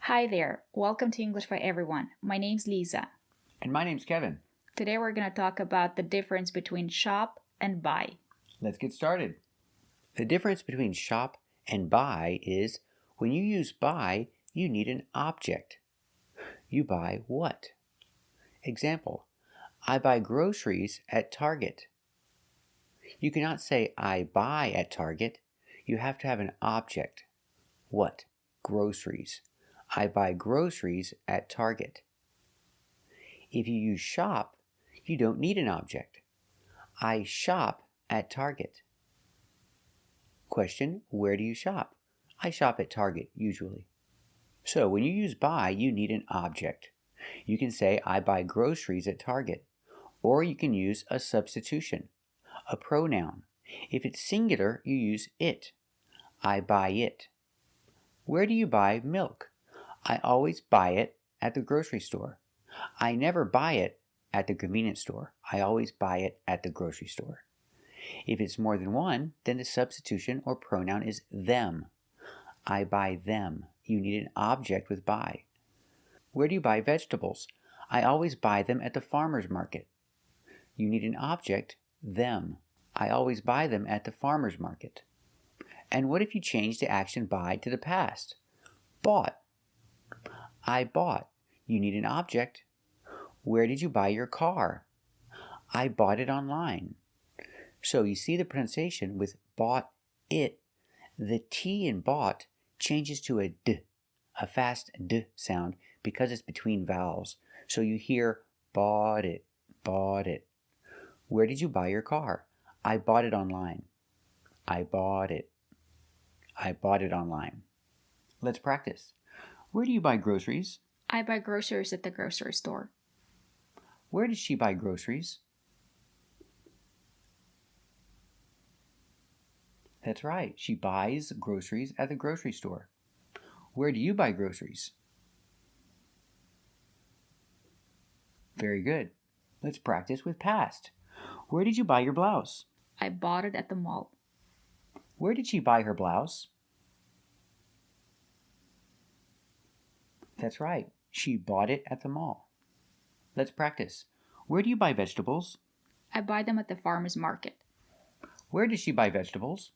Hi there, welcome to English for Everyone. My name's Lisa. And my name's Kevin. Today we're going to talk about the difference between shop and buy. Let's get started. The difference between shop and buy is when you use buy, you need an object. You buy what? Example, I buy groceries at Target. You cannot say I buy at Target. You have to have an object. What? Groceries. I buy groceries at Target. If you use shop, you don't need an object. I shop at Target. Question, where do you shop? I shop at Target, usually. So when you use buy, you need an object. You can say, I buy groceries at Target. Or you can use a substitution, a pronoun. If it's singular, you use it. I buy it. Where do you buy milk? I always buy it at the grocery store. I never buy it at the convenience store. I always buy it at the grocery store. If it's more than one, then the substitution or pronoun is them. I buy them. You need an object with buy. Where do you buy vegetables? I always buy them at the farmer's market. You need an object, them. I always buy them at the farmer's market. And what if you change the action buy to the past? Bought. I bought. You need an object. Where did you buy your car? I bought it online. So you see the pronunciation with bought it. The T in bought changes to a D, a fast D sound because it's between vowels. So you hear bought it, bought it. Where did you buy your car? I bought it online. I bought it. I bought it online. Let's practice. Where do you buy groceries? I buy groceries at the grocery store. Where does she buy groceries? That's right, she buys groceries at the grocery store. Where do you buy groceries? Very good. Let's practice with past. Where did you buy your blouse? I bought it at the mall. Where did she buy her blouse? That's right, she bought it at the mall. Let's practice. Where do you buy vegetables? I buy them at the farmer's market. Where does she buy vegetables?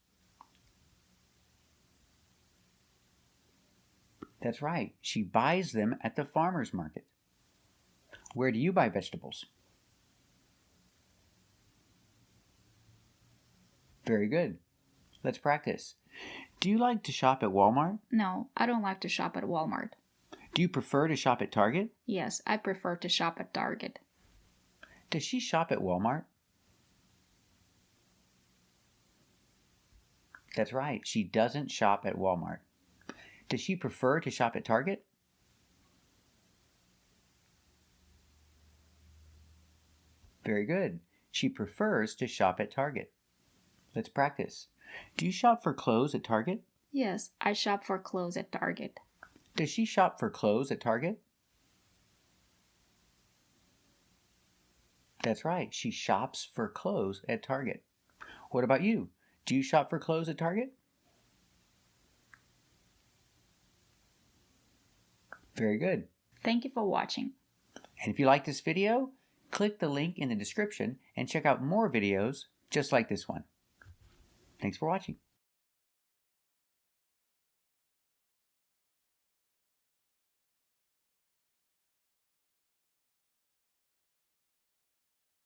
That's right, she buys them at the farmer's market. Where do you buy vegetables? Very good. Let's practice. Do you like to shop at Walmart? No, I don't like to shop at Walmart. Do you prefer to shop at Target? Yes, I prefer to shop at Target. Does she shop at Walmart? That's right, she doesn't shop at Walmart. Does she prefer to shop at Target? Very good. She prefers to shop at Target. Let's practice. Do you shop for clothes at Target? Yes, I shop for clothes at Target. Does she shop for clothes at Target? That's right, she shops for clothes at Target. What about you? Do you shop for clothes at Target? Very good. Thank you for watching. And if you like this video, click the link in the description and check out more videos just like this one. Thanks for watching.